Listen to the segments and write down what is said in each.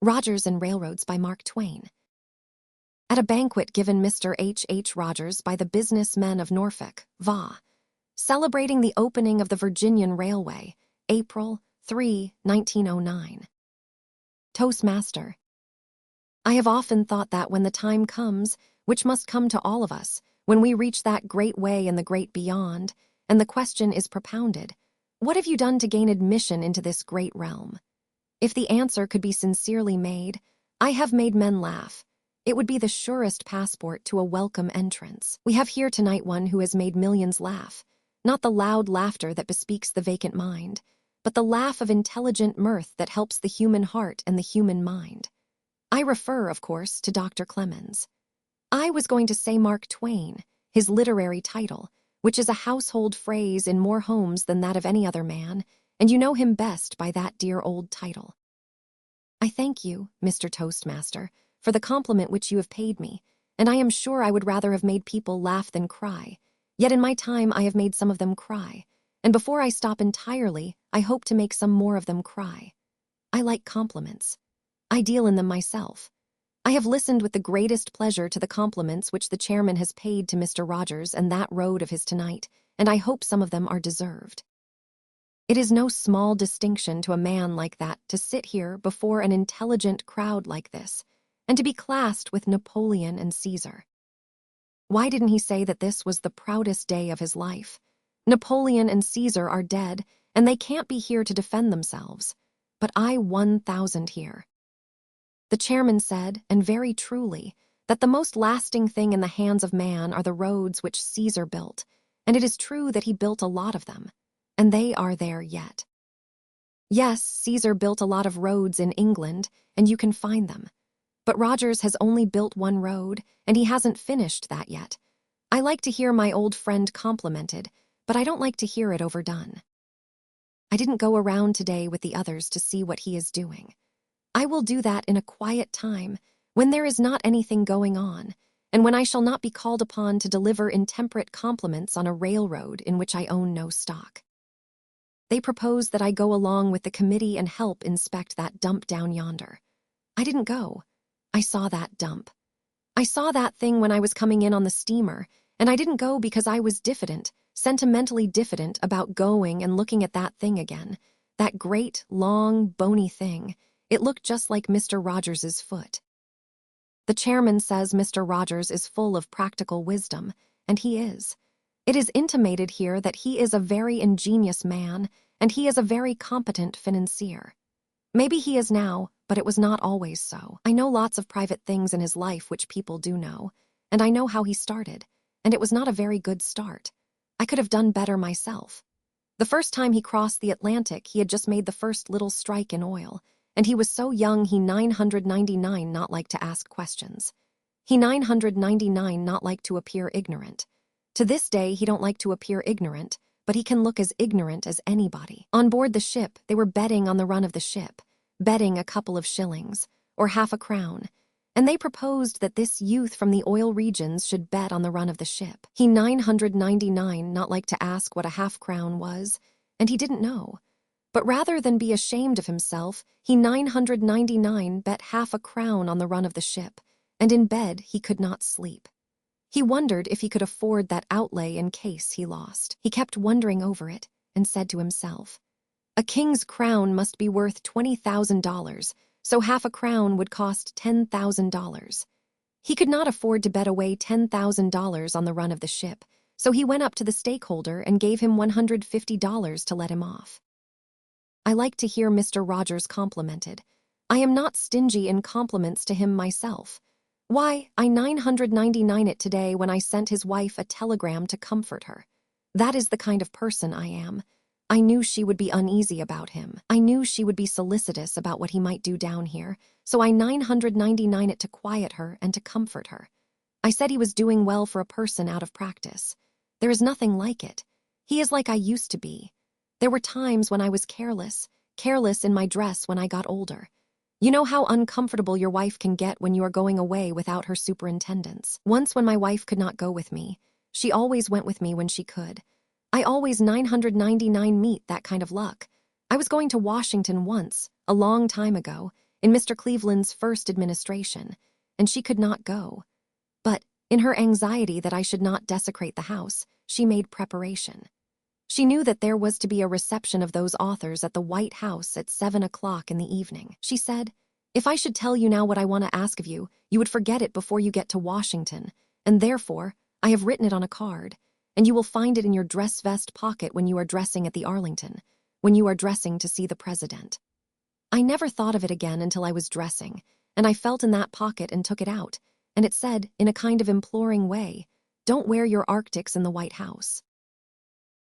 Rogers and Railroads by Mark Twain. At a banquet given Mr. H. Rogers by the businessmen of Norfolk, Va., celebrating the opening of the Virginian Railway, April 3, 1909. Toastmaster. I have often thought that when the time comes, which must come to all of us, when we reach that great way and the great beyond, and the question is propounded, what have you done to gain admission into this great realm? If the answer could be sincerely made, I have made men laugh. It would be the surest passport to a welcome entrance. We have here tonight one who has made millions laugh, not the loud laughter that bespeaks the vacant mind, but the laugh of intelligent mirth that helps the human heart and the human mind. I refer, of course, to Dr. Clemens. I was going to say Mark Twain, his literary title, which is a household phrase in more homes than that of any other man, and you know him best by that dear old title. I thank you, Mr. Toastmaster, for the compliment which you have paid me, and I am sure I would rather have made people laugh than cry, yet in my time I have made some of them cry, and before I stop entirely, I hope to make some more of them cry. I like compliments. I deal in them myself. I have listened with the greatest pleasure to the compliments which the chairman has paid to Mr. Rogers and that road of his tonight, and I hope some of them are deserved. It is no small distinction to a man like that to sit here before an intelligent crowd like this, and to be classed with Napoleon and Caesar. Why didn't he say that this was the proudest day of his life? Napoleon and Caesar are dead, and they can't be here to defend themselves, but I 1,000 here. The chairman said, and very truly, that the most lasting thing in the hands of man are the roads which Caesar built, and it is true that he built a lot of them, and they are there yet. Yes, Caesar built a lot of roads in England, and you can find them. But Rogers has only built one road, and he hasn't finished that yet. I like to hear my old friend complimented, but I don't like to hear it overdone. I didn't go around today with the others to see what he is doing. I will do that in a quiet time, when there is not anything going on, and when I shall not be called upon to deliver intemperate compliments on a railroad in which I own no stock. They propose that I go along with the committee and help inspect that dump down yonder. I didn't go. I saw that dump. I saw that thing when I was coming in on the steamer, and I didn't go because I was diffident, sentimentally diffident about going and looking at that thing again. That great, long, bony thing. It looked just like Mr. Rogers's foot. The chairman says Mr. Rogers is full of practical wisdom, and he is. It is intimated here that he is a very ingenious man, and he is a very competent financier. Maybe he is now, but it was not always so. I know lots of private things in his life which people do know, and I know how he started, and it was not a very good start. I could have done better myself. The first time he crossed the Atlantic, he had just made the first little strike in oil, and he was so young he 999 not like to ask questions. He 999 not like to appear ignorant. To this day he don't like to appear ignorant, but he can look as ignorant as anybody. On board the ship, they were betting on the run of the ship, betting a couple of shillings, or half a crown, and they proposed that this youth from the oil regions should bet on the run of the ship. He 999 not like to ask what a half-crown was, and he didn't know. But rather than be ashamed of himself, he 999 bet half a crown on the run of the ship, and in bed he could not sleep. He wondered if he could afford that outlay in case he lost. He kept wondering over it, and said to himself, "A king's crown must be worth $20,000, so half a crown would cost $10,000. He could not afford to bet away $10,000 on the run of the ship, so he went up to the stakeholder and gave him $150 to let him off." I like to hear Mr. Rogers complimented. I am not stingy in compliments to him myself. Why, I 999 it today when I sent his wife a telegram to comfort her. That is the kind of person I am. I knew she would be uneasy about him. I knew she would be solicitous about what he might do down here, so I 999 it to quiet her and to comfort her. I said he was doing well for a person out of practice. There is nothing like it. He is like I used to be. There were times when I was careless in my dress when I got older. You know how uncomfortable your wife can get when you are going away without her superintendence. Once when my wife could not go with me, she always went with me when she could. I always 999 meet that kind of luck. I was going to Washington once, a long time ago, in Mr. Cleveland's first administration, and she could not go. But, in her anxiety that I should not desecrate the house, she made preparation. She knew that there was to be a reception of those authors at the White House at 7 o'clock in the evening. She said, "If I should tell you now what I want to ask of you, you would forget it before you get to Washington, and therefore, I have written it on a card, and you will find it in your dress vest pocket when you are dressing at the Arlington, when you are dressing to see the president." I never thought of it again until I was dressing, and I felt in that pocket and took it out, and it said, in a kind of imploring way, "Don't wear your Arctics in the White House."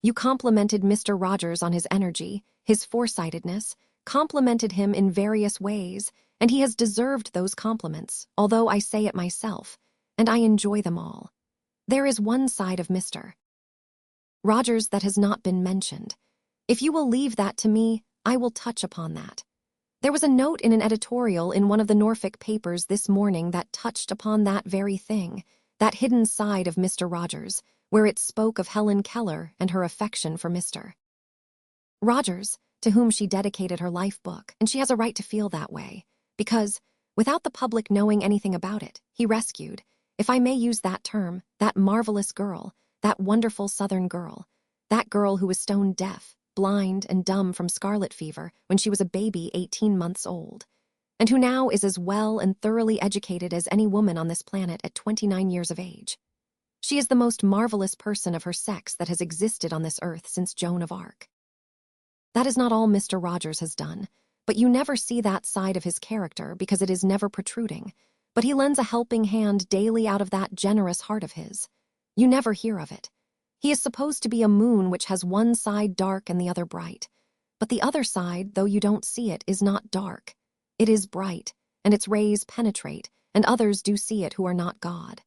You complimented Mr. Rogers on his energy, his foresightedness, complimented him in various ways, and he has deserved those compliments, although I say it myself, and I enjoy them all. There is one side of Mr. Rogers that has not been mentioned. If you will leave that to me, I will touch upon that. There was a note in an editorial in one of the Norfolk papers this morning that touched upon that very thing, that hidden side of Mr. Rogers, where it spoke of Helen Keller and her affection for Mr. Rogers, to whom she dedicated her life book, and she has a right to feel that way, because, without the public knowing anything about it, he rescued, if I may use that term, that marvelous girl, that wonderful Southern girl, that girl who was stone deaf, blind, and dumb from scarlet fever when she was a baby 18 months old, and who now is as well and thoroughly educated as any woman on this planet at 29 years of age. She is the most marvelous person of her sex that has existed on this earth since Joan of Arc. That is not all Mr. Rogers has done, but you never see that side of his character because it is never protruding, but he lends a helping hand daily out of that generous heart of his. You never hear of it. He is supposed to be a moon which has one side dark and the other bright, but the other side, though you don't see it, is not dark. It is bright, and its rays penetrate, and others do see it who are not God.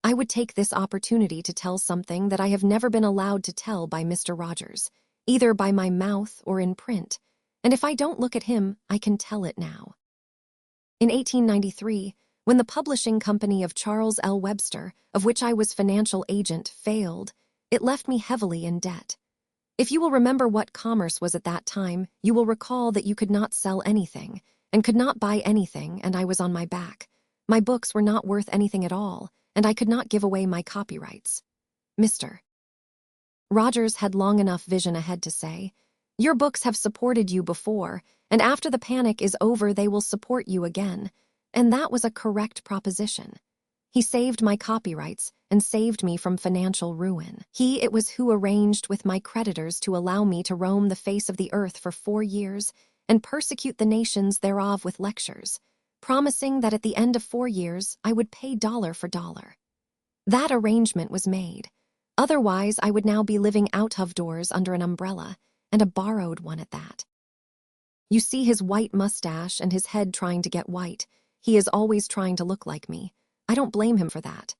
I would take this opportunity to tell something that I have never been allowed to tell by Mr. Rogers, either by my mouth or in print, and if I don't look at him, I can tell it now. In 1893, when the publishing company of Charles L. Webster, of which I was financial agent, failed, it left me heavily in debt. If you will remember what commerce was at that time, you will recall that you could not sell anything, and could not buy anything, and I was on my back. My books were not worth anything at all, and I could not give away my copyrights. Mr. Rogers had long enough vision ahead to say, "Your books have supported you before, and after the panic is over they will support you again," and that was a correct proposition. He saved my copyrights and saved me from financial ruin. He it was who arranged with my creditors to allow me to roam the face of the earth for 4 years and persecute the nations thereof with lectures, promising that at the end of 4 years I would pay dollar for dollar. That arrangement was made. Otherwise, I would now be living out of doors under an umbrella, and a borrowed one at that. You see his white mustache and his head trying to get white. He is always trying to look like me. I don't blame him for that.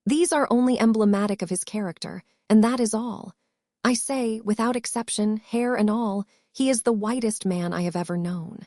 These are only emblematic of his character, and that is all. I say, without exception, hair and all, he is the whitest man I have ever known.